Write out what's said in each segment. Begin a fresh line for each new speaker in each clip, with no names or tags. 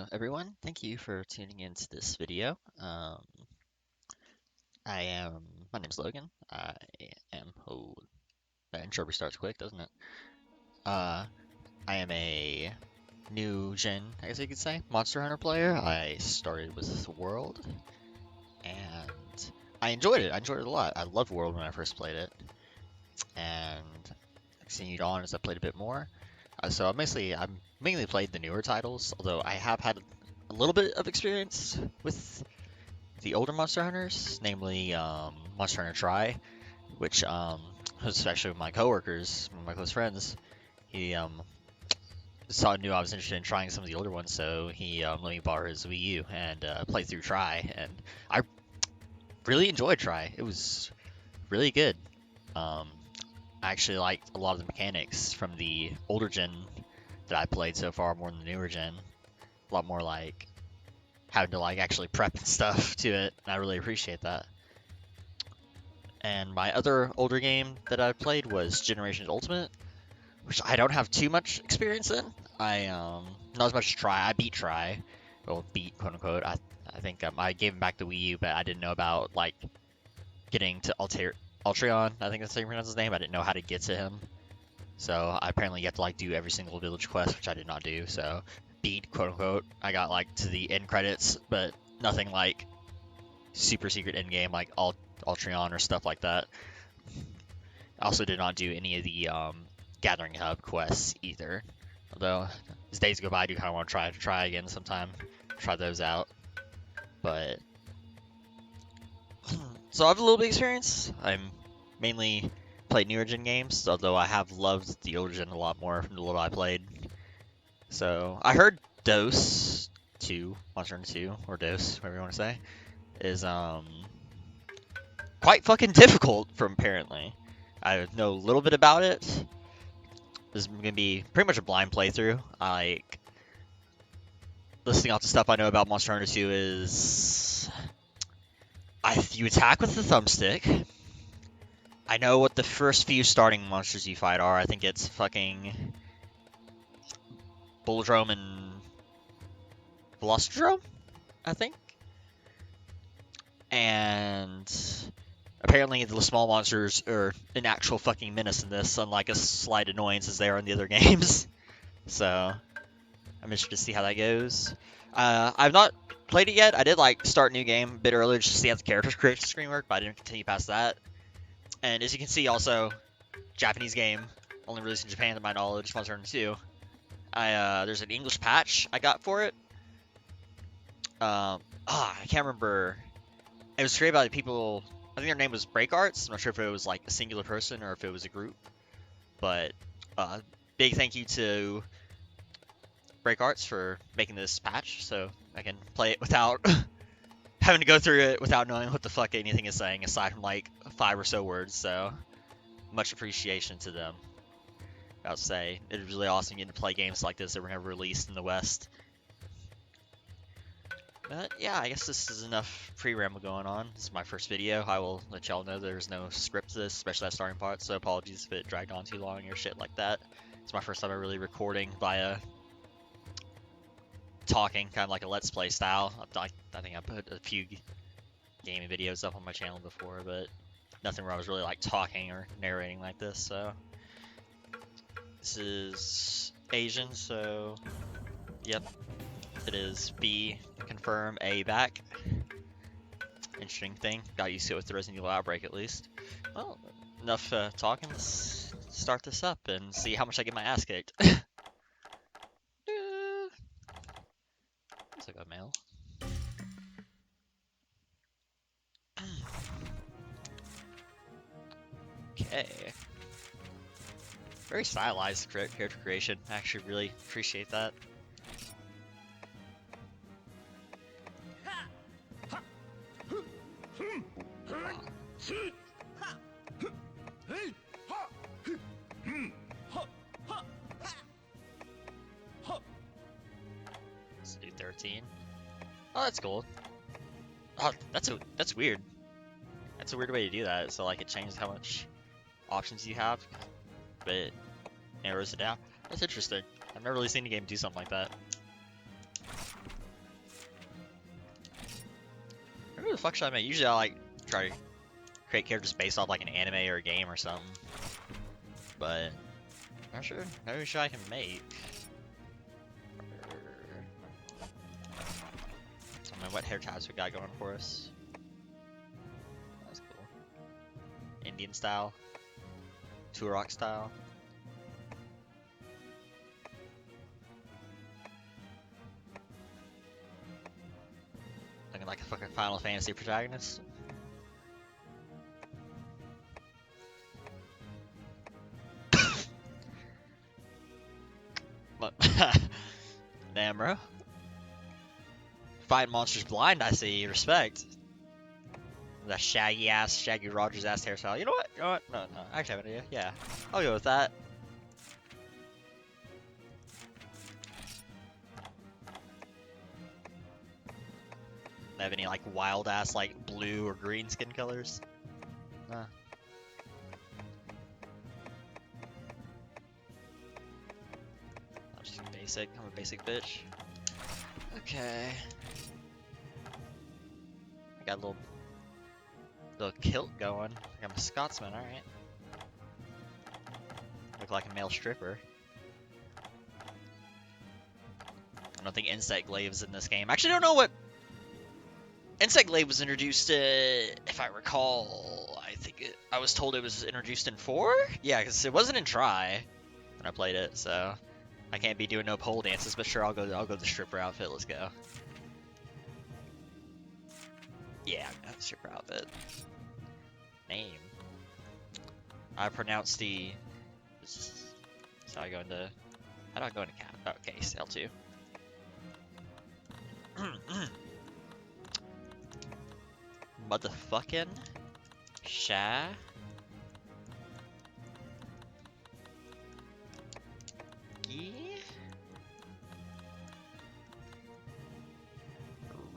Hello everyone, thank you for tuning into this video. I am, my name's Logan. That intro starts quick, doesn't it? Uh, I am a new gen, I guess you could say, Monster Hunter player. I started with World, and I enjoyed it. I enjoyed it a lot. I loved World when I first played it, and continued on as I played a bit more. So I've mainly played the newer titles, although I have had a little bit of experience with the older Monster Hunters, namely Monster Hunter Tri, which was actually with my coworkers, one of my close friends. He knew I was interested in trying some of the older ones, so he let me borrow his Wii U and play through Tri, and I really enjoyed Tri. It was really good. Um, I actually liked a lot of the mechanics from the older gen that I played so far more than the newer gen. A lot more like having to like actually prep and stuff to it, and I really appreciate that. And my other older game that I played was Generations Ultimate, which I don't have too much experience in. Not as much as Tri. I beat Tri, well, beat quote unquote. I think I gave him back the Wii U, but I didn't know about like getting to Altreon. I think that's how you pronounce his name. I didn't know how to get to him, so apparently you have to like do every single village quest, which I did not do. So beat quote unquote. I got like to the end credits, but nothing like super secret end game like Altreon or stuff like that. I also did not do any of the Gathering Hub quests either. Although, as days go by, I do kind of want to try again sometime. Try those out. But, so I have a little bit of experience. I'm mainly played newer gen games, although I have loved the older gen a lot more from the little I played. So, I heard Dose 2, Monster Hunter 2, or Dose, whatever you want to say, is quite fucking difficult from apparently. I know a little bit about it. This is gonna be pretty much a blind playthrough. Like listing off the stuff I know about Monster Hunter 2 is you attack with the thumbstick. I know what the first few starting monsters you fight are. I think it's fucking Bulldrome and Velocidrome, I think. And apparently the small monsters are an actual fucking menace in this, unlike a slight annoyance as they are in the other games. So I'm interested to see how that goes. I've not played it yet. I did like start a new game a bit earlier just to see how the character creation screen worked, but I didn't continue past that. And as you can see, also Japanese game, only released in Japan to my knowledge, Monster Hunter 2. There's an English patch I got for it. I can't remember. It was created by the people. I think their name was Break Arts. I'm not sure if it was like a singular person or if it was a group. But big thank you to Break Arts for making this patch, so I can play it without having to go through it without knowing what the fuck anything is saying aside from like 5 or so words. So much appreciation to them. I'll say it was really awesome getting to play games like this that were never released in the West. But yeah, I guess this is enough pre-ramble going on. This is my first video. I will let y'all know there's no script to this, especially that starting part, so apologies if it dragged on too long or shit like that. It's my first time ever really recording via talking, kind of like a Let's Play style. I think I put a few gaming videos up on my channel before, but nothing where I was really like talking or narrating like this, so. This is Asian, so yep. It is B, confirm, A, back. Interesting thing. Got used to it with the Resident Evil Outbreak at least. Well, enough talking. Let's start this up and see how much I get my ass kicked. Looks like a mail. Okay. Very stylized character creation. I actually really appreciate that. Let's do 13. Oh, that's cool. Oh, that's weird. That's a weird way to do that. So like it changes how much options you have, but it narrows it down. That's interesting. I've never really seen a game do something like that. Who the fuck should I make? Usually I like try to create characters based off like an anime or a game or something. But not sure. Maybe I can make. I mean, what hair ties we got going for us? That's cool. Indian style, Turok style. Looking like a fucking Final Fantasy protagonist. But damn, bro. Fighting monsters blind, I see. Respect. That Shaggy Rogers ass hairstyle. You know what? You know what? No. I actually have an idea. Yeah. I'll go with that. Have any like wild ass like blue or green skin colors? Nah. I'm just basic. I'm a basic bitch. Okay. I got a little kilt going. I'm a Scotsman, alright. Look like a male stripper. I don't think Insect Glaive's in this game. I actually don't know what Insect Glaive was introduced, if I recall. I was told it was introduced in 4? Yeah, because it wasn't in Try when I played it, so I can't be doing no pole dances, but sure, I'll go the stripper outfit, let's go. Yeah, I'm gonna have the stripper outfit. Name. I pronounce the... So I go into... How do I go into cap? Oh, case, L2. Motherfucking Shaggy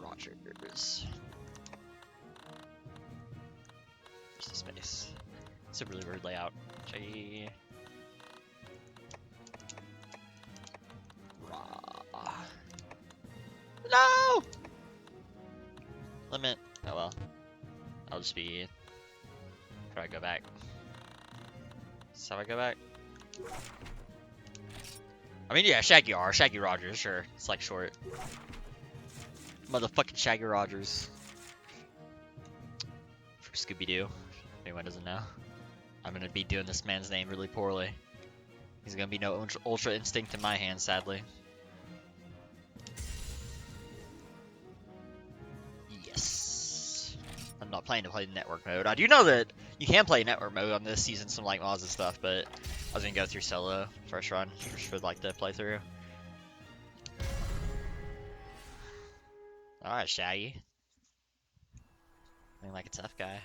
Rogers. Where's the space? It's a really weird layout. Shaggy No! Limit. Oh well. I'll just be... How do I go back? So I go back? I mean, yeah, Shaggy Rogers, sure. It's like short. Motherfucking Shaggy Rogers. For Scooby-Doo. If anyone doesn't know. I'm gonna be doing this man's name really poorly. He's gonna be no Ultra Instinct in my hands, sadly. Yes. I'm not planning to play network mode. I do know that you can play network mode on this season, some like mods and stuff, but I was gonna go through solo first run, just for like the playthrough. Alright, Shaggy. Looking like a tough guy.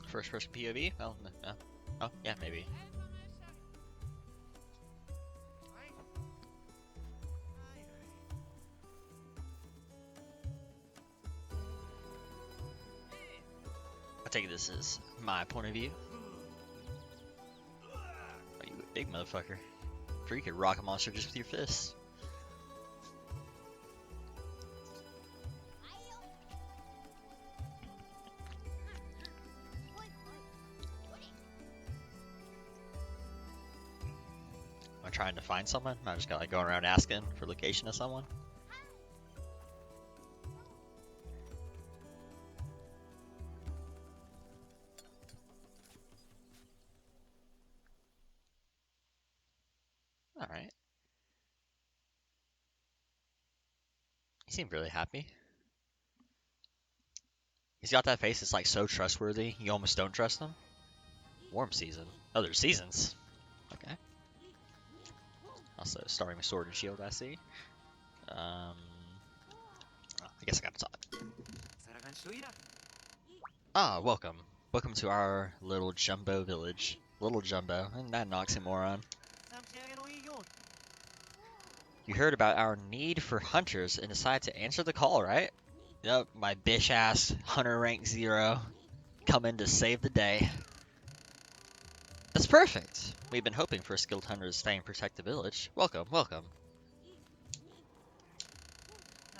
First person POV? Oh, no. Oh, yeah, maybe. I take this as my point of view. Oh, you a big motherfucker. Sure, you could rock a monster just with your fists. I'm trying to find someone. I'm just like going around asking for location of someone. Alright. He seemed really happy. He's got that face that's like so trustworthy, you almost don't trust him. Warm season. Other seasons. Okay. Also, starting with Sword and Shield, I see. I guess I gotta talk. Ah, welcome. Welcome to our little jumbo village. Little jumbo, and that oxymoron. You heard about our need for hunters and decided to answer the call, right? Yep, my bitch ass hunter rank 0 coming to save the day. That's perfect. We've been hoping for skilled hunters to stay and protect the village. Welcome, welcome.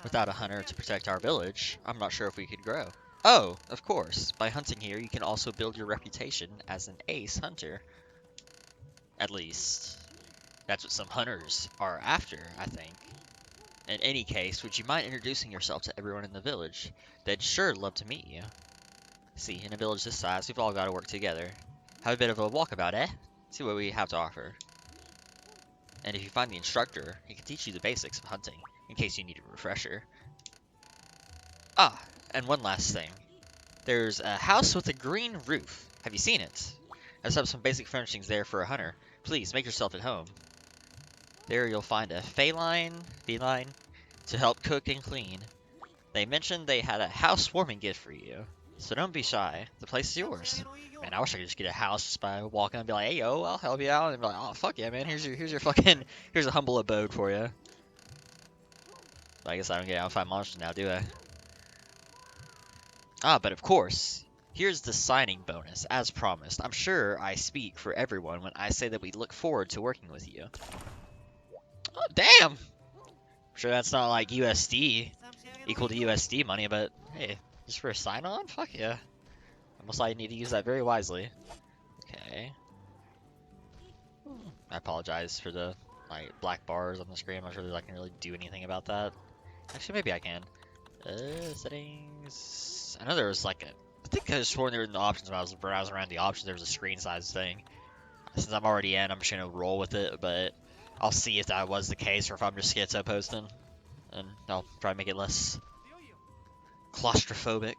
Without a hunter to protect our village, I'm not sure if we could grow. Oh, of course. By hunting here, you can also build your reputation as an ace hunter. At least, that's what some hunters are after, I think. In any case, would you mind introducing yourself to everyone in the village? They'd sure love to meet you. See, in a village this size, we've all got to work together. Have a bit of a walkabout, eh? See what we have to offer. And if you find the instructor, he can teach you the basics of hunting, in case you need a refresher. Ah, and one last thing. There's a house with a green roof. Have you seen it? I just have some basic furnishings there for a hunter. Please, make yourself at home. There you'll find a feline, to help cook and clean. They mentioned they had a housewarming gift for you, so don't be shy. The place is yours. Man, I wish I could just get a house just by walking and be like, hey yo, I'll help you out, and be like, oh fuck yeah, man, here's your fucking here's a humble abode for you. But I guess I don't get outside monsters now, do I? Ah, but of course, here's the signing bonus, as promised. I'm sure I speak for everyone when I say that we look forward to working with you. Oh damn! I'm sure that's not like USD equal to USD money, but hey, just for a sign-on? Fuck yeah. Almost like I need to use that very wisely. Okay. I apologize for the like black bars on the screen. I'm not sure that I can really do anything about that. Actually, maybe I can. Settings. I know there was like a. I think I just sworn there were in the options when I was browsing around the options. There was a screen size thing. Since I'm already in, I'm just gonna roll with it. But I'll see if that was the case or if I'm just schizo posting, and I'll try to make it less claustrophobic.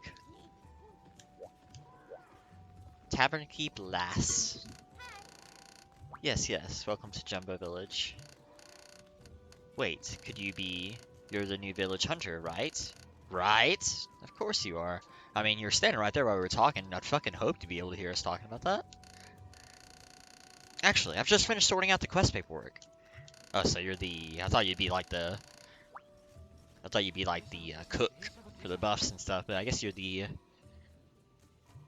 Tavern Keep Lass. Yes, yes. Welcome to Jumbo Village. Wait, could you be... You're the new village hunter, right? Right? Of course you are. I mean, you're standing right there while we were talking. I'd fucking hope to be able to hear us talking about that. Actually, I've just finished sorting out the quest paperwork. Oh, so you're the... I thought you'd be like the cook for the buffs and stuff, but I guess you're the...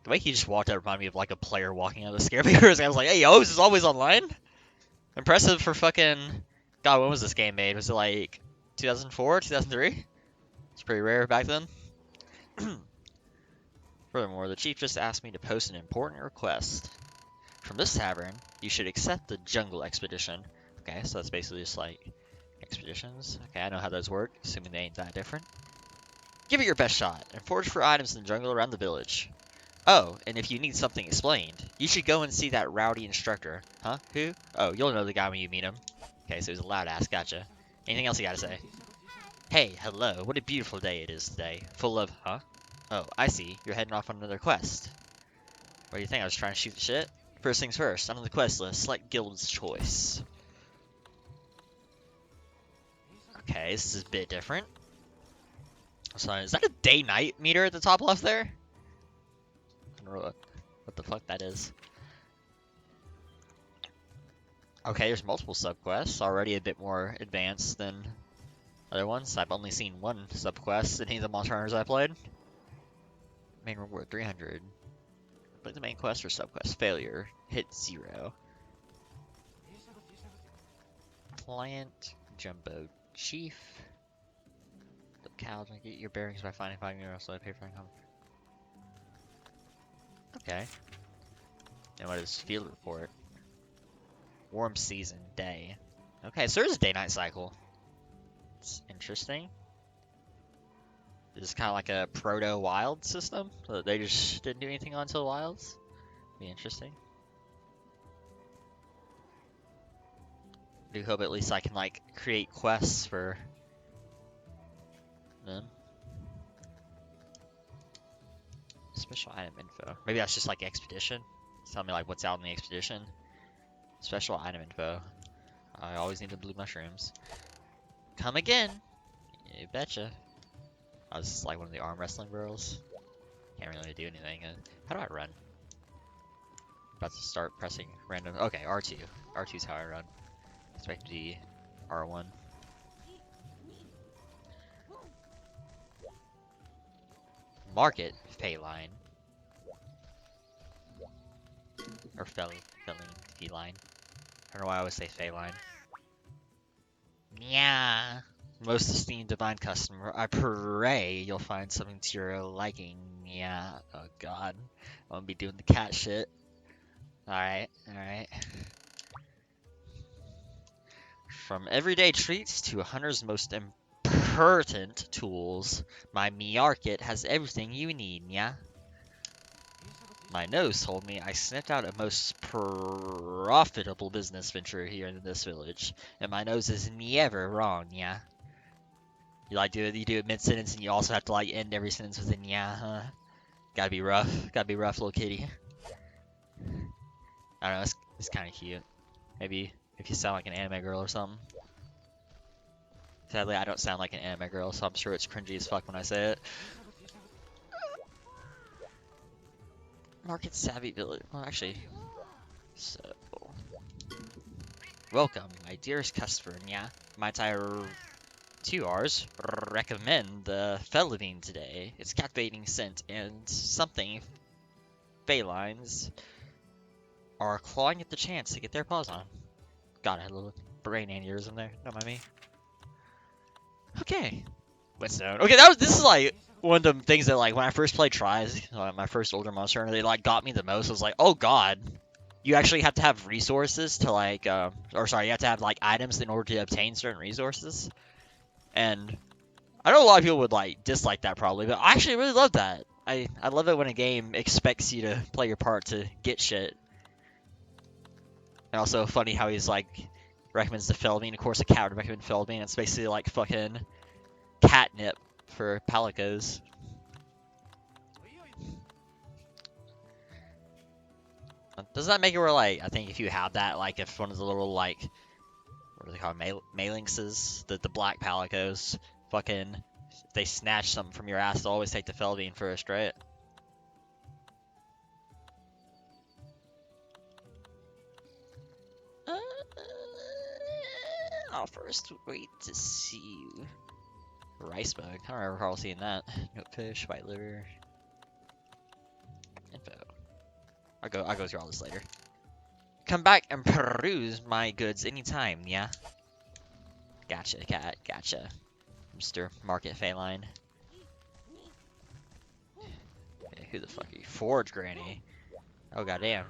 The way he just walked out reminded me of like a player walking out of the scare papers. I was like, hey, yo, this is always online? Impressive for fucking... God, when was this game made? Was it like 2004, 2003? It's pretty rare back then. Furthermore, the chief just asked me to post an important request. From this tavern, you should accept the jungle expedition. Okay, so that's basically just like expeditions. Okay, I know how those work, assuming they ain't that different. Give it your best shot, and forage for items in the jungle around the village. Oh, and if you need something explained, you should go and see that rowdy instructor. Huh? Who? Oh, you'll know the guy when you meet him. Okay, so he's a loud ass, gotcha. Anything else you gotta say? Hey, hello, what a beautiful day it is today. Full of, huh? Oh, I see, you're heading off on another quest. What do you think, I was trying to shoot the shit? First things first, on the quest list, select Guild's Choice. Okay, this is a bit different. So, is that a day-night meter at the top left there? I don't know what the fuck that is. Okay, there's multiple subquests, already a bit more advanced than other ones. I've only seen one subquest in any of the Monster Hunters I played. Main reward 300. Complete the main quest or subquest. Failure. Hit 0. Client. Jumbo Chief. The cow. Get your bearings by finding 5 euros. So I pay for income. Okay. And what is field report? Warm season. Day. Okay, so there's a day-night cycle. It's interesting. This is kind of like a proto-wild system. So they just didn't do anything until wilds. Be interesting. I do hope at least I can like create quests for them. Special item info. Maybe that's just like expedition. Tell me like what's out in the expedition. Special item info. I always need the blue mushrooms. Come again. You betcha. I was like one of the arm wrestling girls. Can't really do anything. How do I run? About to start pressing random. Okay, R2. R2 is how I run. Expect to be R1. Market feline. Or feline. Feline. I don't know why I always say feline. Yeah. Most esteemed divine customer, I pray you'll find something to your liking. Yeah. Oh god. I'm gonna be doing the cat shit. Alright, alright. From everyday treats to a hunter's most important tools, my market has everything you need, yeah? My nose told me I sniffed out a most profitable business venture here in this village, and my nose is never wrong, yeah? You do it mid-sentence and you also have to like end every sentence with an yeah, huh? Gotta be rough, little kitty. I don't know, it's kind of cute. Maybe if you sound like an anime girl or something. Sadly, I don't sound like an anime girl, so I'm sure it's cringy as fuck when I say it. Market savvy village. Well, actually, so welcome, my dearest customer. Yeah, might I 2Rs recommend the feline today? It's captivating scent and something felines are clawing at the chance to get their paws on. God, I had a little brain aneurysm there. Don't mind me. Okay. Whetstone. Okay, this is like one of the things that like when I first played Tries, my first older monster hunter, they like got me the most. I was like, oh god, you actually have to have resources to like, or sorry, you have to have like items in order to obtain certain resources. And I know a lot of people would like dislike that probably, but I actually really love that. I love it when a game expects you to play your part to get shit. And also funny how he's like recommends the Feldbean. Of course, a cat would recommend Feldbean. It's basically like fucking catnip for palicos. Does that make it where like I think if you have that, like if one of the little like what are they called, malinxes, the black palicos, fucking if they snatch something from your ass, they'll always take the Feldbean first, right? I'll first wait to see rice bug. I don't recall seeing that. Goatfish, white liver, info. I'll go through all this later. Come back and peruse my goods anytime, yeah? Gotcha, cat, gotcha. Mr. Market Feline. Hey, who the fuck are you? Forge Granny. Oh, goddamn.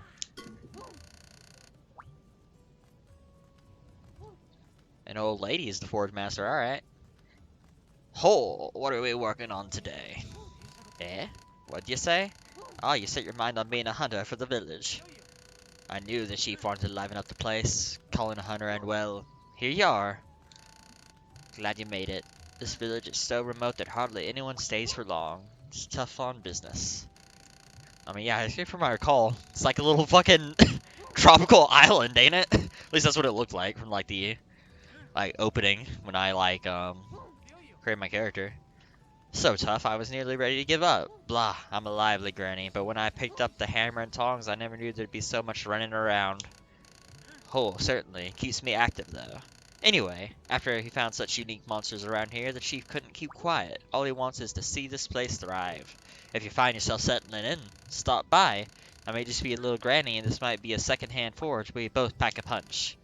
An old lady is the Forge Master, alright. Ho, what are we working on today? Eh? What'd you say? Ah, you set your mind on being a hunter for the village. I knew the chief wanted to liven up the place, calling a hunter, and well, here you are. Glad you made it. This village is so remote that hardly anyone stays for long. It's tough on business. I mean, yeah, from my recall, it's like a little fucking tropical island, ain't it? At least that's what it looked like from like the opening when I like created my character. So tough, I was nearly ready to give up. Blah, I'm a lively granny, but when I picked up the hammer and tongs, I never knew there'd be so much running around. Oh, certainly. Keeps me active, though. Anyway, after he found such unique monsters around here, the chief couldn't keep quiet. All he wants is to see this place thrive. If you find yourself settling in, stop by. I may just be a little granny, and this might be a second-hand forge, but we both pack a punch.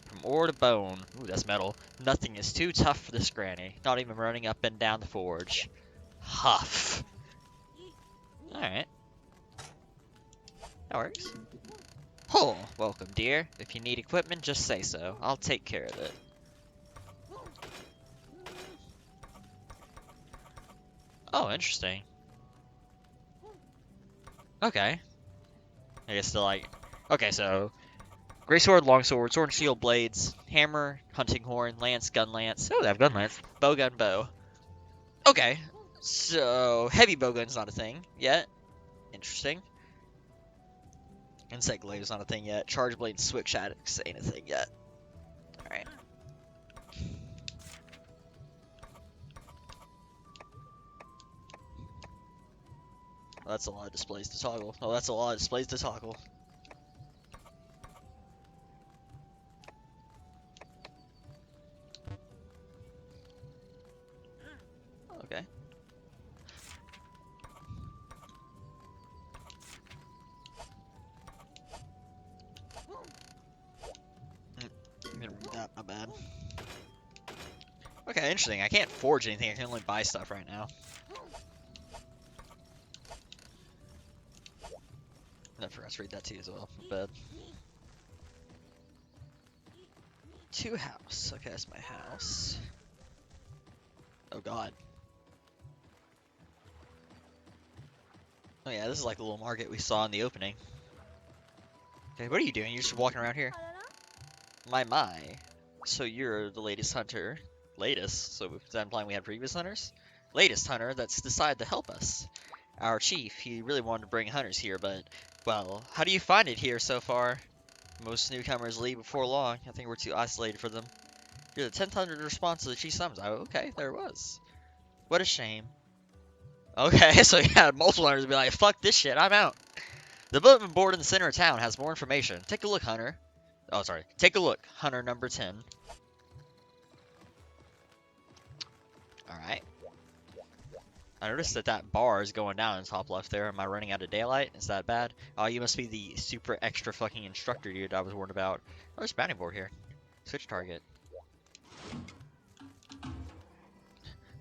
From ore to bone. Ooh, that's metal. Nothing is too tough for this granny. Not even running up and down the forge. Huff. Alright. That works. Oh, welcome, dear. If you need equipment, just say so. I'll take care of it. Oh, interesting. Okay. I guess they're like... Okay, so... Great sword, long sword, sword and shield blades, hammer, hunting horn, lance, gun lance. Oh, they have gun lance. Bow gun, bow. Okay. So, heavy bow gun's not a thing yet. Interesting. Insect blade is not a thing yet. Charge blade and switch addicts ain't a thing yet. Alright. that's a lot of displays to toggle. Oh, that's a lot of displays to toggle. Okay. I'm gonna read that, my bad. Okay, interesting. I can't forge anything, I can only buy stuff right now. I forgot to read that too as well, my bad. 2 house. Okay, that's my house. Oh god. Oh yeah, this is like the little market we saw in the opening. Okay, what are you doing? You're just walking around here? My. So you're the latest hunter. Latest? So is that implying we had previous hunters? Latest hunter that's decided to help us. Our chief, he really wanted to bring hunters here, but, well, how do you find it here so far? Most newcomers leave before long. I think we're too isolated for them. You're the 10th hunter to respond to the chief summons. Oh, okay, there it was. What a shame. Okay, so you had multiple hunters be like, fuck this shit, I'm out. The bulletin board in the center of town has more information. Take a look, Hunter. Oh, sorry. Take a look, Hunter number 10. Alright. I noticed that that bar is going down in the top left there. Am I running out of daylight? Is that bad? Oh, you must be the super extra fucking instructor dude I was warned about. Oh, there's a bounty board here. Switch target.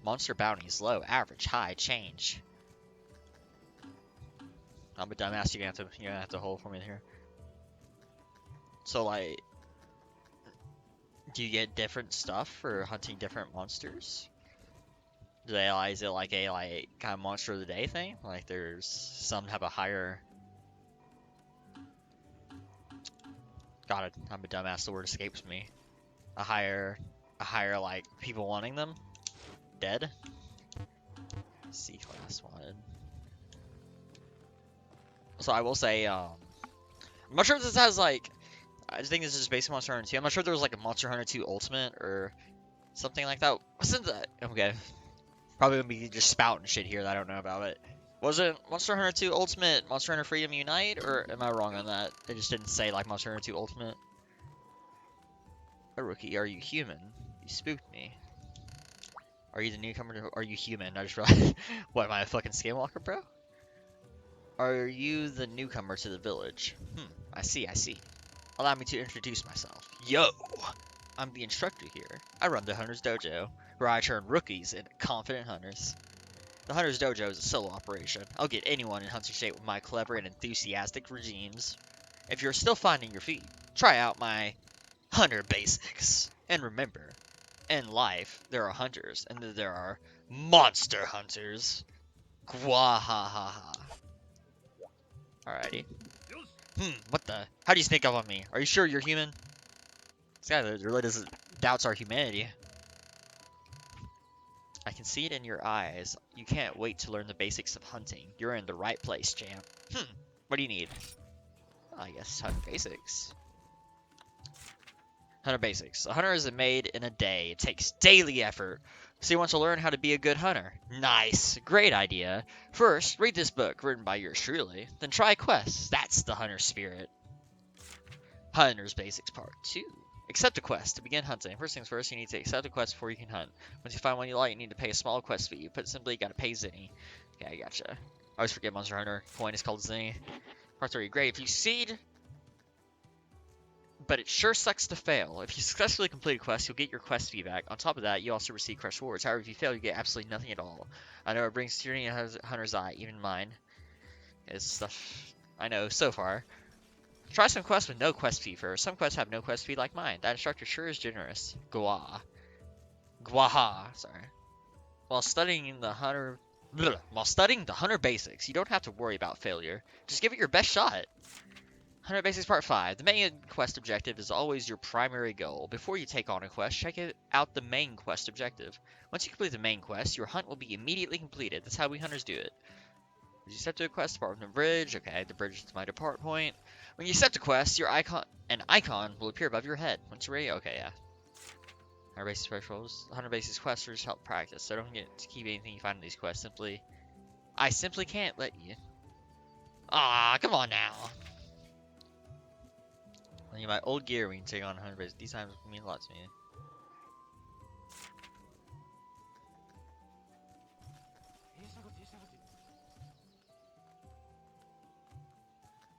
Monster bounties, low, average, high, change. I'm a dumbass, you're gonna have to hold for me here. So, like, do you get different stuff for hunting different monsters? Do they, like, is it like a, like, kind of monster of the day thing? Like, there's some have a higher... God, I'm a dumbass, the word escapes me. A higher, like, people wanting them? Dead? C-class wanted. So I will say, I'm not sure if this has, like, I just think this is just basic Monster Hunter 2. I'm not sure if there was, like, a Monster Hunter 2 Ultimate or something like that. Wasn't that... Okay. Probably gonna be just spouting shit here that I don't know about it. Wasn't Monster Hunter 2 Ultimate Monster Hunter Freedom Unite, or am I wrong on that? They just didn't say, like, Monster Hunter 2 Ultimate. A rookie, are you human? You spooked me. Are you the newcomer to... Are you human? I just realized... What, am I a fucking Skinwalker, bro? Are you the newcomer to the village? I see, I see. Allow me to introduce myself. Yo! I'm the instructor here. I run the Hunter's Dojo, where I turn rookies into confident hunters. The Hunter's Dojo is a solo operation. I'll get anyone in hunter shape with my clever and enthusiastic regimes. If you're still finding your feet, try out my Hunter Basics. And remember, in life, there are hunters, and then there are monster hunters. Gwahahaha. Alrighty. What the? How do you sneak up on me? Are you sure you're human? This guy really doesn't doubts our humanity. I can see it in your eyes. You can't wait to learn the basics of hunting. You're in the right place, champ. What do you need? Well, I guess Hunter Basics. Hunter Basics. A hunter isn't made in a day. It takes daily effort. So you want to learn how to be a good hunter? Nice. Great idea. First, read this book written by yours truly. Then try quests. That's the hunter spirit. Hunter's Basics Part 2. Accept a quest to begin hunting. First things first, you need to accept a quest before you can hunt. Once you find one you like, you need to pay a small quest fee. Put it simply, you gotta pay Zinni. Okay, I gotcha. I always forget Monster Hunter coin is called Zinni. Part 3, great. If you succeed, but it sure sucks to fail. If you successfully complete a quest, you'll get your quest fee back. On top of that, you also receive quest rewards. However, if you fail, you get absolutely nothing at all. I know it brings tyranny in a hunter's eye, even mine. It's stuff I know so far. Try some quests with no quest fee first. Some quests have no quest fee like mine. That instructor sure is generous. Gwaha. Sorry. While studying the hunter basics, you don't have to worry about failure. Just give it your best shot. Hunter Basics Part 5. The main quest objective is always your primary goal. Before you take on a quest, check out the main quest objective. Once you complete the main quest, your hunt will be immediately completed. That's how we hunters do it. Did you accept a quest? Depart from the bridge. Okay, the bridge is my depart point. When you accept a quest, an icon will appear above your head. Once you're ready, okay, yeah. Hunter Basics specials. Hunter Basics quests are just help practice, so don't get to keep anything you find in these quests. I simply can't let you. Ah, come on now. I need my old gear when you take on 100 base. These times mean a lot to me.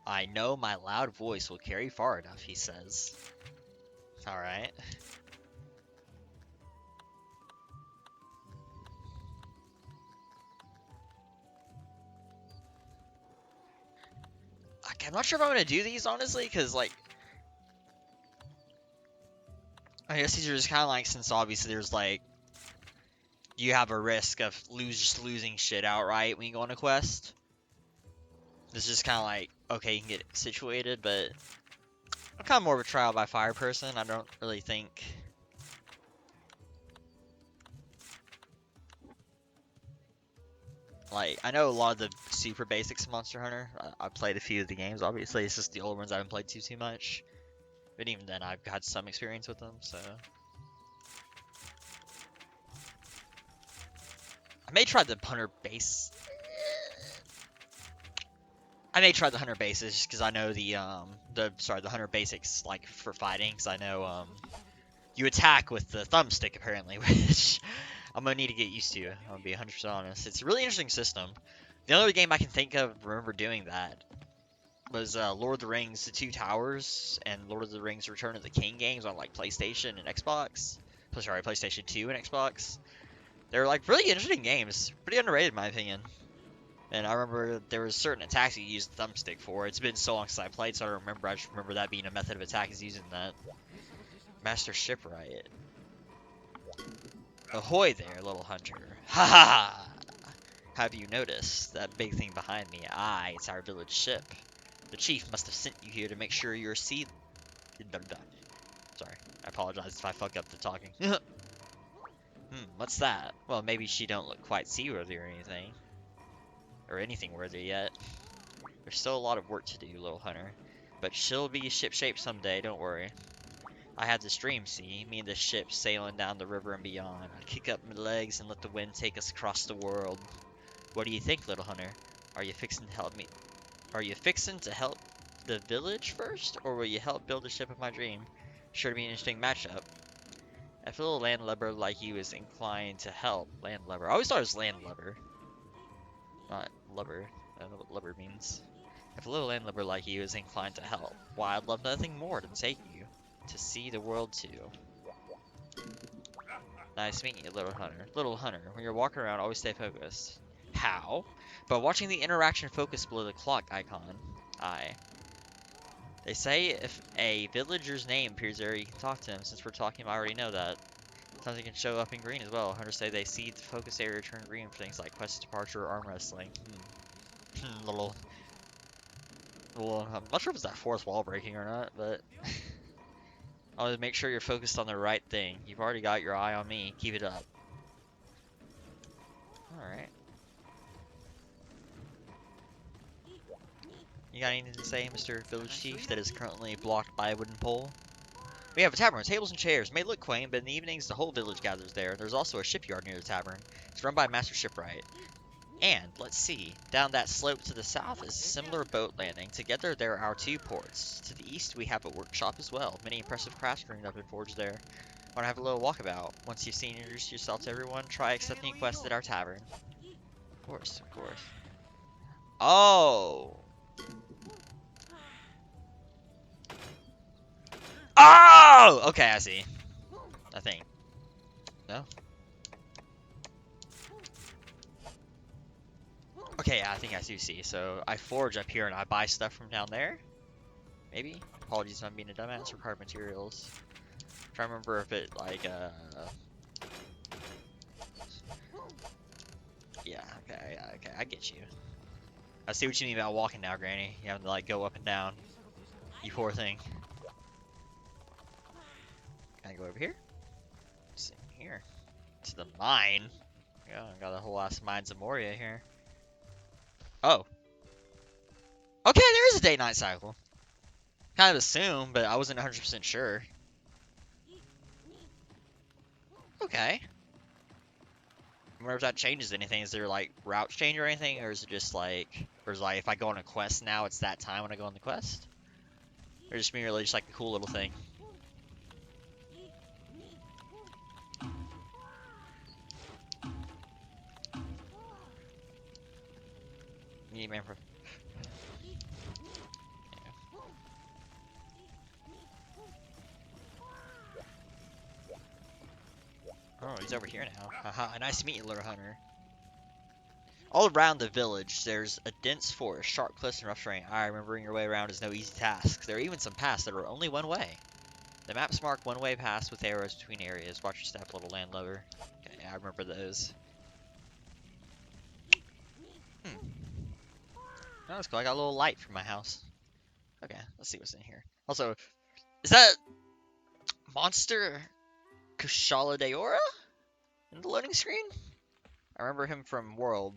I know my loud voice will carry far enough, he says. Alright. I'm not sure if I'm gonna do these, honestly, because, like, I guess these are just kind of like, since obviously there's, like, you have a risk of just losing shit outright when you go on a quest. This is just kind of like, okay, you can get situated, but I'm kind of more of a trial by fire person. I don't really think... Like, I know a lot of the super basics of Monster Hunter. I played a few of the games, obviously. It's just the old ones I haven't played too much. But even then, I've had some experience with them, so... I may try the Hunter base. I may try the Hunter bases just because I know the Hunter basics, like, for fighting, because I know, you attack with the thumbstick, apparently, which I'm gonna need to get used to. I'm gonna be 100% honest. It's a really interesting system. The only game I can think of remember doing that was Lord of the Rings: The Two Towers and Lord of the Rings: Return of the King games on like PlayStation and Xbox. Oh, sorry, PlayStation 2 and Xbox. They were like really interesting games, pretty underrated in my opinion. And I remember there was certain attacks you used the thumbstick for. It's been so long since I played, so I don't remember. I just remember that being a method of attack is using that. Master Shipwright. Ahoy there, little hunter. Ha ha ha! Have you noticed that big thing behind me? Aye, it's our village ship. The chief must have sent you here to make sure you're Sorry, I apologize if I fuck up the talking. What's that? Well, maybe she don't look quite seaworthy or anything. Or anything worthy yet. There's still a lot of work to do, little hunter. But she'll be shipshape someday, don't worry. I had this dream, see? Me and the ship sailing down the river and beyond. I kick up my legs and let the wind take us across the world. What do you think, little hunter? Are you fixing to help me? Are you fixing to help the village first, or will you help build the ship of my dream? Sure to be an interesting matchup. If a little landlubber like you is inclined to help, landlubber. I always thought it was landlubber, not lubber. I don't know what lubber means. If a little landlubber like you is inclined to help, why, I'd love nothing more than take you to see the world too. Nice meeting you, little hunter. Little hunter, when you're walking around, always stay focused. How? By watching the interaction focus below the clock icon. Aye. They say if a villager's name appears there, you can talk to him. Since we're talking, I already know that. Sometimes it can show up in green as well. Hunters say they see the focus area turn green for things like quest departure or arm wrestling. little, I'm not sure if it's that fourth wall breaking or not, but I'll make sure you're focused on the right thing. You've already got your eye on me. Keep it up. Alright. You got anything to say, Mr. Village Chief, that is currently blocked by a wooden pole? We have a tavern with tables and chairs. It may look quaint, but in the evenings the whole village gathers there. There's also a shipyard near the tavern. It's run by Master Shipwright. And, let's see, down that slope to the south is a similar boat landing. Together there are our two ports. To the east we have a workshop as well. Many impressive crafts growing up and forged there. Want to have a little walkabout? Once you've seen and introduced yourself to everyone, try accepting a quest at our tavern. Of course, of course. Oh! Oh! Okay, I see. I think. No? Okay, yeah, I think I do see. So I forge up here and I buy stuff from down there? Maybe? Apologies if I'm being a dumbass. Required materials. I'm trying to remember if it, like, yeah, okay, I get you. I see what you mean about walking now, Granny. You have to, like, go up and down. You poor thing. Can I go over here? What's in here? To the mine? Yeah, I got a whole ass mines of Moria here. Oh. Okay, there is a day-night cycle. Kind of assumed, but I wasn't 100% sure. Okay. I wonder if that changes anything. Is there like routes change or anything, or is it just like Or is like if I go on a quest now, it's that time when I go on the quest? Or just merely just like a cool little thing? Yeah, man. Oh, he's over here now. Haha, nice to meet you, Little Hunter. All around the village, there's a dense forest, sharp cliffs, and rough terrain. Remembering your way around is no easy task. There are even some paths that are only one way. The maps mark one-way paths with arrows between areas. Watch your step, little landlubber. Okay, I remember those. Oh, that's cool. I got a little light from my house. Okay, let's see what's in here. Also, is that monster Kushala Deora in the loading screen? I remember him from World.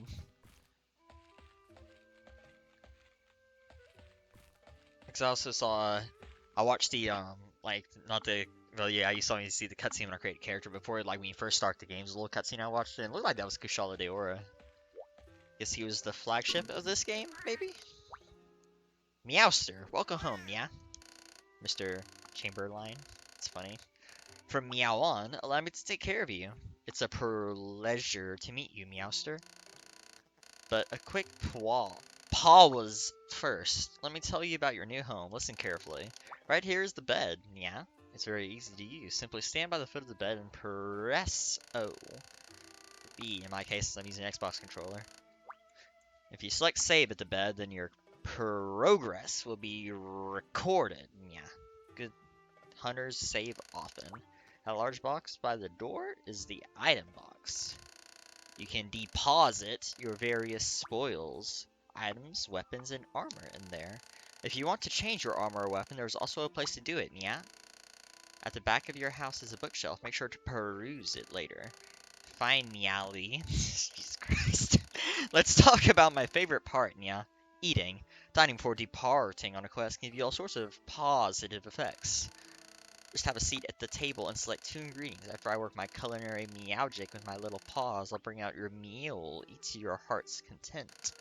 Because I also saw, I watched the, like, not the, well, yeah, you saw me see the cutscene when I created a character before, like, when you first start the game, there's a little cutscene I watched, and it looked like that was Kushala Deora. Guess he was the flagship of this game, maybe? Meowster, welcome home, yeah? Mr. Chamberlain. It's funny. From Meow on, allow me to take care of you. It's a pleasure to meet you, Meowster. But a quick pause first. Let me tell you about your new home. Listen carefully. Right here is the bed, yeah? It's very easy to use. Simply stand by the foot of the bed and press O. B, in my case, I'm using an Xbox controller. If you select save at the bed, then your progress will be recorded, yeah. Good hunters save often. A large box by the door is the item box. You can deposit your various spoils, items, weapons, and armor in there. If you want to change your armor or weapon, there's also a place to do it, yeah? At the back of your house is a bookshelf. Make sure to peruse it later. Fine, Meowly. Jesus Christ. Let's talk about my favorite part, yeah? Eating. Dining before departing on a quest can give you all sorts of positive effects. Just have a seat at the table and select 2 ingredients. After I work my culinary meowgic with my little paws, I'll bring out your meal. Eat to your heart's content.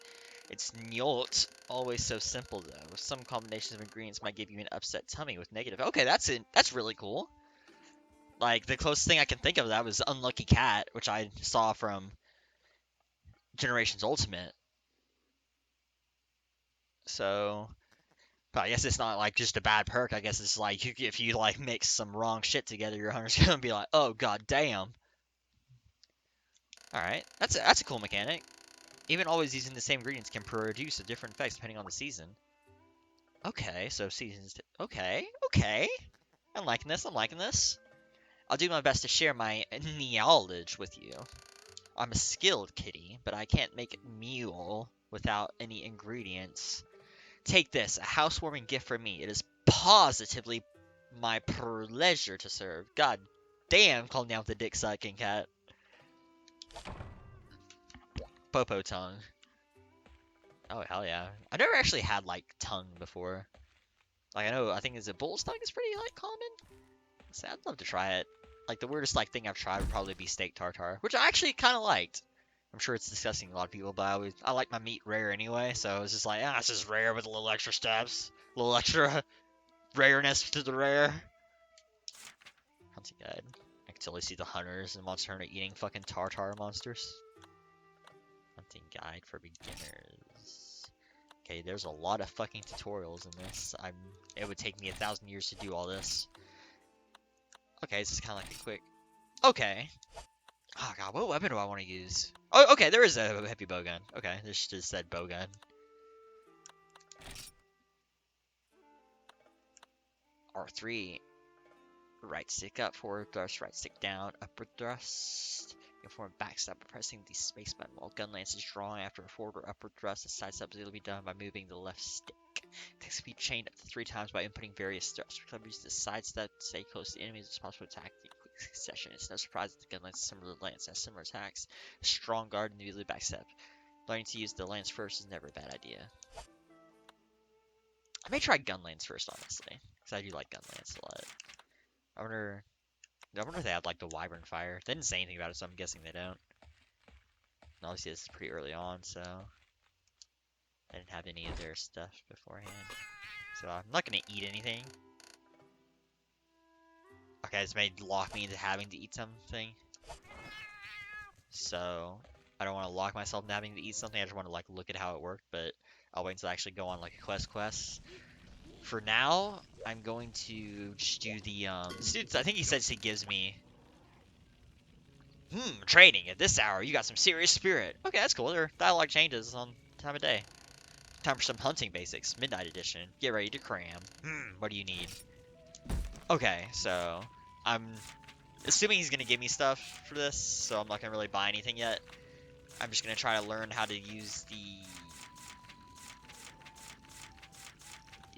It's not always so simple though. Some combinations of ingredients might give you an upset tummy with negative. Okay, that's really cool. Like the closest thing I can think of that was Unlucky Cat, which I saw from Generations Ultimate. So, but I guess it's not like just a bad perk. I guess it's like if you like mix some wrong shit together, your hunter's gonna be like, oh god damn. All right, that's a cool mechanic. Even always using the same ingredients can produce a different effects depending on the season. Okay, so seasons. Okay, okay. I'm liking this. I'm liking this. I'll do my best to share my knowledge with you. I'm a skilled kitty, but I can't make mule without any ingredients. Take this, a housewarming gift from me. It is positively my pleasure to serve. God damn, calm down with the dick sucking cat. Popo tongue. Oh hell yeah. I never actually had like tongue before. Like I think is it bull's tongue is pretty like common. So I'd love to try it. Like the weirdest like thing I've tried would probably be steak tartare, which I actually kind of liked. I'm sure it's disgusting to a lot of people, but I like my meat rare anyway, so it's just like it's just rare with a little extra steps, a little extra rareness to the rare. Hunting guide. I can totally see the hunters and Monster Hunter eating fucking tartar monsters. Hunting guide for beginners. Okay, there's a lot of fucking tutorials in this. It would take me 1,000 years to do all this. Okay, this is kind of like a quick. Okay. Oh god, what weapon do I want to use? Oh, okay, there is a heavy bowgun. Okay, this just said bowgun. R3. Right stick up, forward thrust, right stick down, upward thrust. You can form backstab by pressing the space button while gun lance is drawn after a forward or upward thrust. The side step will be done by moving the left stick. Attacks can be chained up to 3 times by inputting various thrusts. Use the side step to stay close to enemies as possible to attack in quick succession. It's no surprise that the gun lance is similar to the lance, has similar attacks. A strong guard and immediately backstep. Learning to use the lance first is never a bad idea. I may try gun lance first, honestly, because I do like gun lance a lot. I wonder if they had like the Wyvern Fire. They didn't say anything about it, so I'm guessing they don't. And obviously, this is pretty early on, so I didn't have any of their stuff beforehand. So I'm not gonna eat anything. Okay, this may lock me into having to eat something. So I don't want to lock myself into having to eat something. I just want to like look at how it worked, but I'll wait until I actually go on like a quest. For now, I'm going to just do the this dude, I think he says he gives me training at this hour. You got some serious spirit. Okay, that's cool. Their dialogue changes on time of day. Time for some hunting basics. Midnight edition. Get ready to cram. What do you need? Okay, so I'm assuming he's gonna give me stuff for this, so I'm not gonna really buy anything yet. I'm just gonna try to learn how to use the.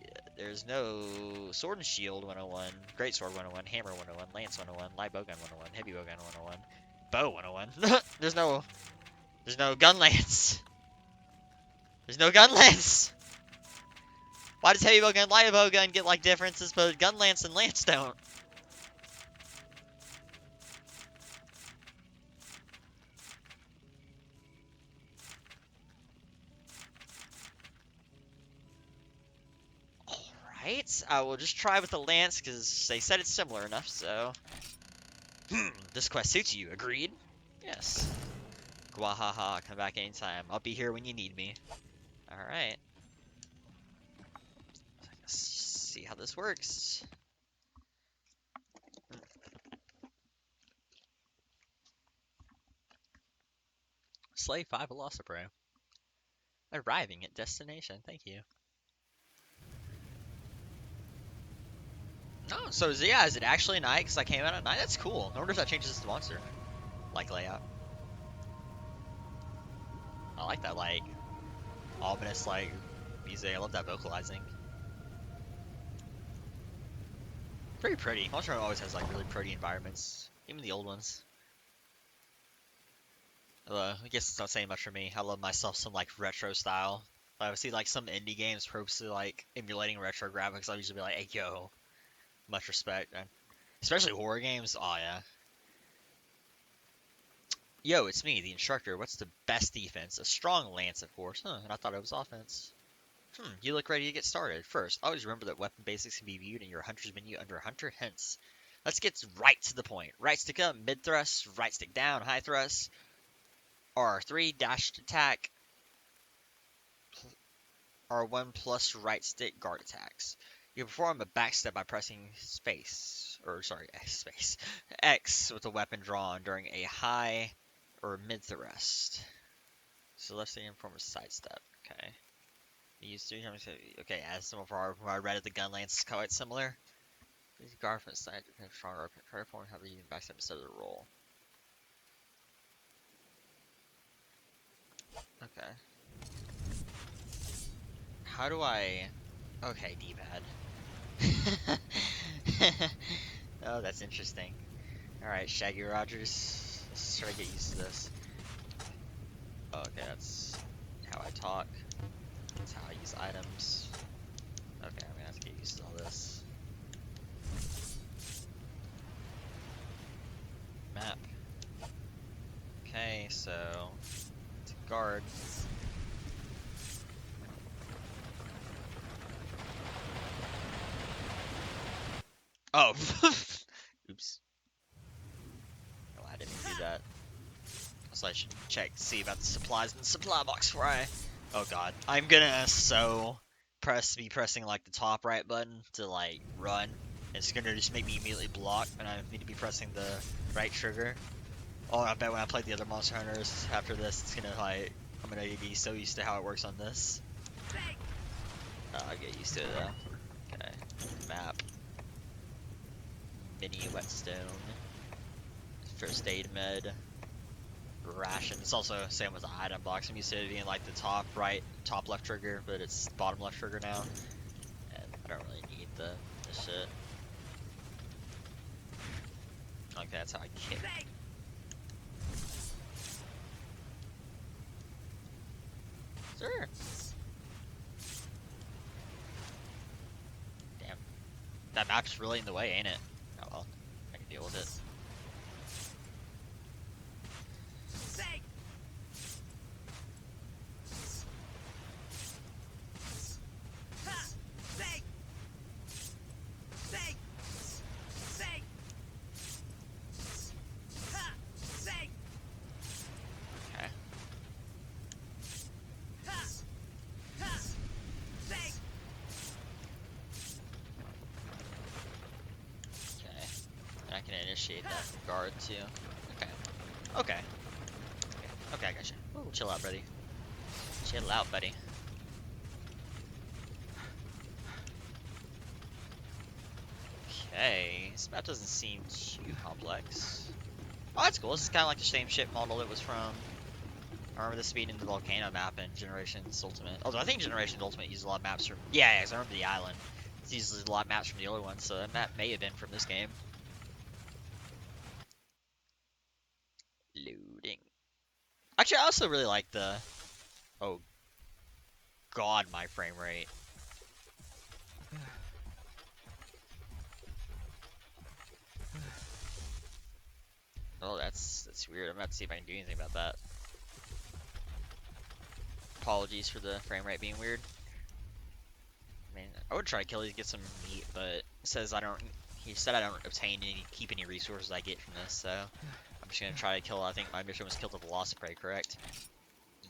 Yeah, there's no sword and shield 101, great sword 101, hammer 101, lance 101, light bowgun 101, heavy bowgun 101, bow 101. There's no gun lance. There's no gun lance. Why does heavy bowgun and light bowgun get like differences, but gun lance and lance don't? Alright, I will just try with the lance, because they said it's similar enough, so... This quest suits you, agreed? Yes. Gwahaha, come back anytime. I'll be here when you need me. Alright. Let's see how this works. Slave 5 Velocipro. Arriving at destination, thank you. No, so yeah, is it actually night? Because I came out at night? That's cool. I wonder if that changes the monster. Like, layout. I like that, like, ominous, like, music. I love that vocalizing. Very pretty. Monster Hunter always has, like, really pretty environments. Even the old ones. I guess it's not saying much for me. I love myself some, like, retro style. I see, like, some indie games purposely, like, emulating retro graphics. I'll usually be like, hey, yo, much respect. Especially horror games. Oh, yeah. Yo, it's me, the instructor. What's the best defense? A strong lance, of course. Huh, and I thought it was offense. You look ready to get started. First, always remember that weapon basics can be viewed in your hunter's menu under hunter. Hence, let's get right to the point. Right stick up, mid thrust, right stick down, high thrust. R3, dashed attack. R1 plus right stick, guard attacks. You perform a backstep by pressing space, or sorry, space, X with a weapon drawn during a high or mid thrust. So let's say perform a sidestep. Okay. Use 3 times. Okay, as some of our I read at the gun lance is quite similar. These guard from the side depends stronger. Try to form how to use backstep instead of the roll. Okay. How do I? Okay, D-pad. Oh, that's interesting. Alright, Shaggy Rogers. Let's try to get used to this. Okay, that's how I talk. That's how I use items. Okay, I'm gonna have to get used to all this. Map. Okay, so it's a guard. Oh, oops. Oh, I didn't do that. So I should check, see about the supplies in the supply box before I... Oh god. I'm gonna be pressing like the top right button to like run. It's gonna just make me immediately block and I need to be pressing the right trigger. Oh, I bet when I play the other Monster Hunters after this, it's gonna like... I'm gonna be so used to how it works on this. I'll get used to it though. Okay. Map. Mini whetstone. First aid med. Ration. It's also same with the item box. I'm used to it being like the top right, top left trigger, but it's bottom left trigger now. And I don't really need the shit. Okay, that's how I kick. Sure. Damn. That map's really in the way, ain't it? Oh well. I can deal with it. initiate that guard too. Okay. Okay. Okay, I gotcha. Ooh, chill out, buddy. Chill out, buddy. Okay, this map doesn't seem too complex. Oh, that's cool. This is kind of like the same ship model it was from. I remember this being in the volcano map in Generations Ultimate. Although I think Generations Ultimate uses a lot of maps from. Yeah, because I remember the island. It uses a lot of maps from the other one, so that map may have been from this game. Loading. Actually, I also really like the. Oh, God, my frame rate. Oh, that's weird. I'm about to see if I can do anything about that. Apologies for the frame rate being weird. I mean, I would try to kill these, get some meat, but it says I don't. He said I don't keep any resources I get from this, so I'm just gonna try to kill. I think my mission was kill the Velociprey, correct?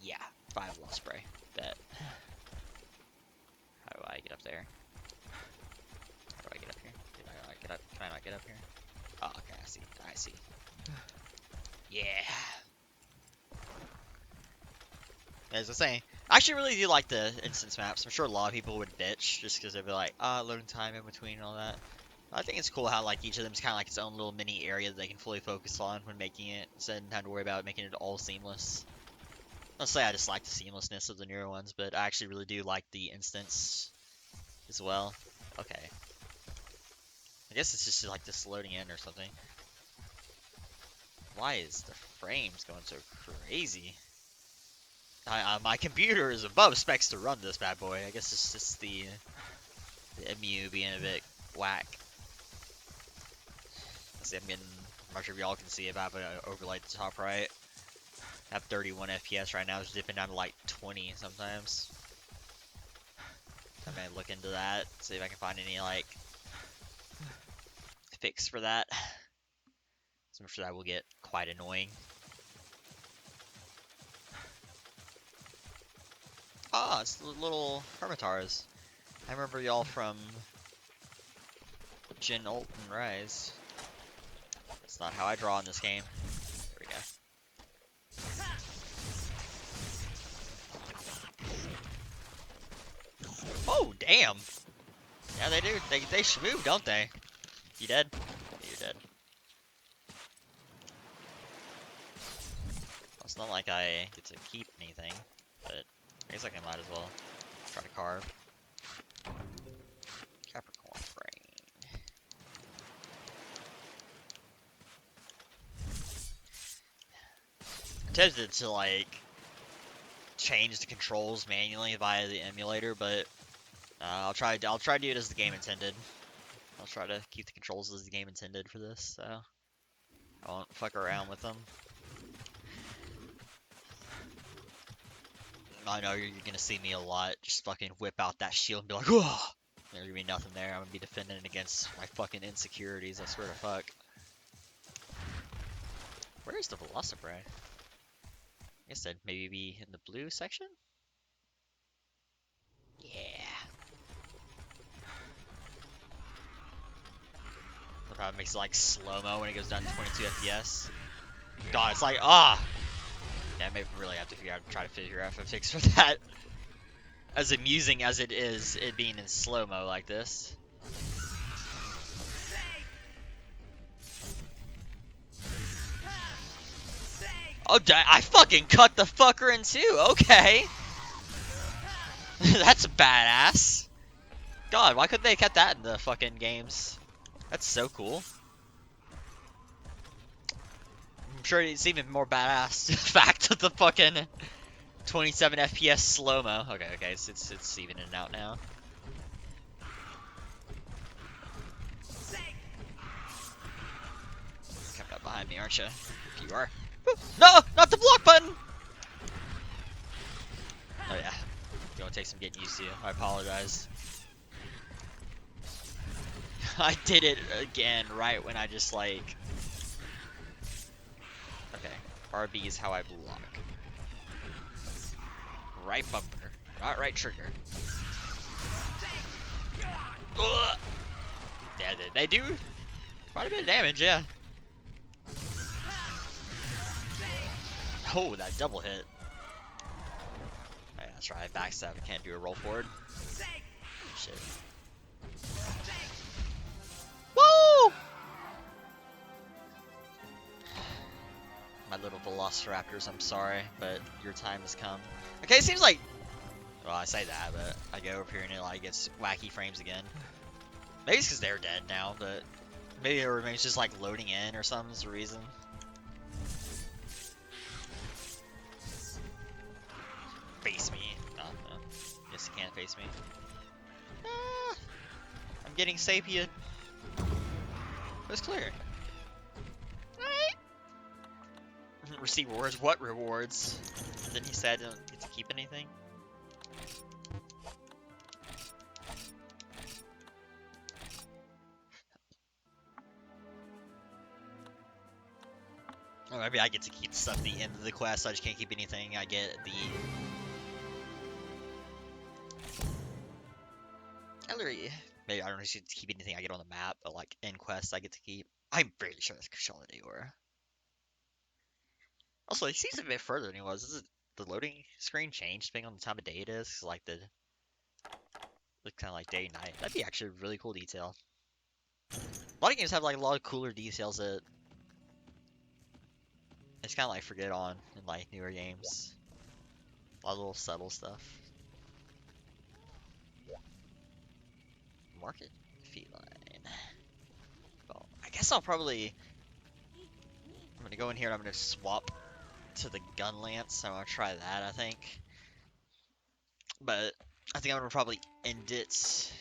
Yeah, 5 Velociprey. Bet. How do I get up there? How do I get up here? Can I not get up? Can I not get up here? Oh, okay. I see. I see. Yeah. As I was saying, I actually really do like the instance maps. I'm sure a lot of people would bitch just because they'd be like, loading time in between and all that. I think it's cool how like each of them is kind of like its own little mini area that they can fully focus on when making it, instead of having to worry about making it all seamless. I'll say I just like the seamlessness of the newer ones, but I actually really do like the instance as well. Okay. I guess it's just like this loading in or something. Why is the frames going so crazy? My computer is above specs to run this bad boy. I guess it's just the MU being a bit whack. Let's see, I'm not sure if y'all can see it, but I have an overlay at the top right. I have 31 FPS right now, it's dipping down to like 20 sometimes. I'm gonna look into that, see if I can find any like fix for that. So I'm sure that will get quite annoying. Ah, it's the little Hermitars. I remember y'all from Gen Ult and Rise. That's not how I draw in this game. There we go. Oh, damn! Yeah, they do. They shmoo, don't they? You dead? Yeah, you're dead. Well, it's not like I get to keep anything, but I guess I might as well try to carve. Capricorn brain. I'm tempted to like change the controls manually via the emulator, but I'll try to do it as the game intended. I'll try to keep the controls as the game intended for this, so I won't fuck around with them. I know you're gonna see me a lot, just fucking whip out that shield and be like, whoa! There's gonna be nothing there. I'm gonna be defending against my fucking insecurities, I swear to fuck. Where is the Velociprey? I guess that'd maybe be in the blue section? Yeah. That probably makes it like slow-mo when it goes down to 22 FPS. God, it's like, Yeah, maybe really have to try to figure out a fix for that. As amusing as it is, it being in slow-mo like this. Oh, I fucking cut the fucker in two. Okay. That's badass. God, why couldn't they cut that in the fucking games? That's so cool. I'm sure it's even more badass the fact of the fucking 27 FPS slow-mo. Okay, it's evening out now. Coming up behind me, aren't you? If you are. No, not the block button! Oh yeah, it's gonna take some getting used to. I apologize. I did it again right when I just like... Okay, RB is how I block. Right bumper, not right trigger. Ugh. Yeah, they do quite a bit of damage, yeah. Oh, that double hit. Alright, that's right. Backstab. Can't do a roll forward. Shit. Woo! My little velociraptors, I'm sorry, but your time has come. Okay, it seems like... Well, I say that, but I go over here and it like gets wacky frames again. Maybe it's because they're dead now, but maybe it remains just like loading in or some reason. Face me. Oh, no. Yes, you can't face me. Ah, I'm getting sapient. It's clear. Alright. Receive rewards? What rewards? And then he said I don't get to keep anything. Or maybe I get to keep stuff at the end of the quest, so I just can't keep anything. I get the... Ellery. Maybe I don't get to keep anything I get on the map, but like in quests I get to keep. I'm pretty sure that's Kushala or. Also, he seems a bit further than he was. Is it the loading screen changed depending on the time of day it is? 'Cause, like the kind of like day and night. That'd be actually a really cool detail. A lot of games have like a lot of cooler details that it's kind of like forget on in like newer games. A lot of little subtle stuff. Market feline. Well, I guess I'll probably. I'm gonna go in here and I'm gonna swap to the gun lance. So I'm gonna try that. I think. But I think I'm gonna probably end it.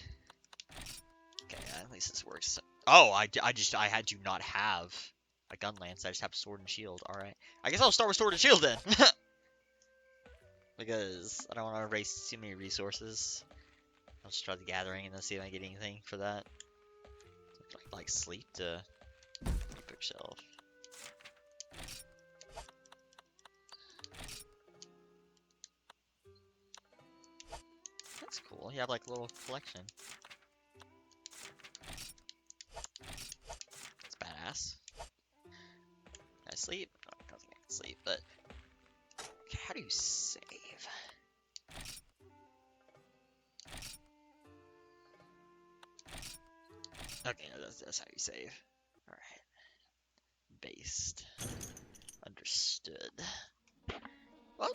Okay, at least this works. Oh, I do not have a gun lance. I just have sword and shield. All right. I guess I'll start with sword and shield then. Because I don't want to waste too many resources. I'll just try the gathering and then see if I get anything for that. Like sleep to bookshelf. That's cool. You have like a little collection. It's badass. Can I sleep? Oh, I don't think I can sleep, but how do you save? Okay, no, that's how you save. Alright. Based. Understood. Well,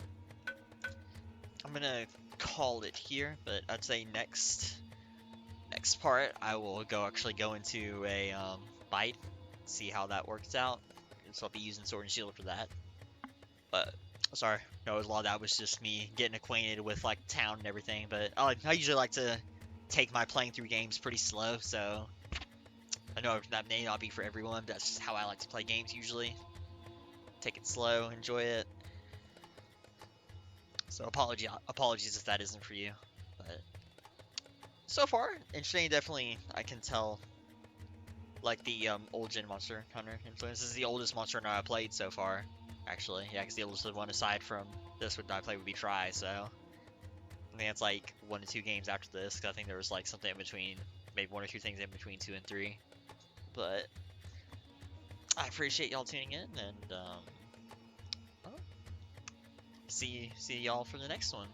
I'm gonna call it here, but I'd say next part I will actually go into a bite, see how that works out. So I'll be using sword and shield for that. But sorry, no, a lot of that was just me getting acquainted with like town and everything. But I usually like to take my playing through games pretty slow, so I know that may not be for everyone, but that's just how I like to play games usually. Take it slow, enjoy it. So apologies if that isn't for you, but so far interesting. Definitely, I can tell like the old gen Monster Hunter influence. This is the oldest Monster Hunter I've played so far, actually. Yeah, because the oldest one aside from this would I play would be Try. So I think it's like 1 to 2 games after this. Cause I think there was like something in between, maybe 1 or 2 things in between 2 and 3. But I appreciate y'all tuning in, and see y'all for the next one.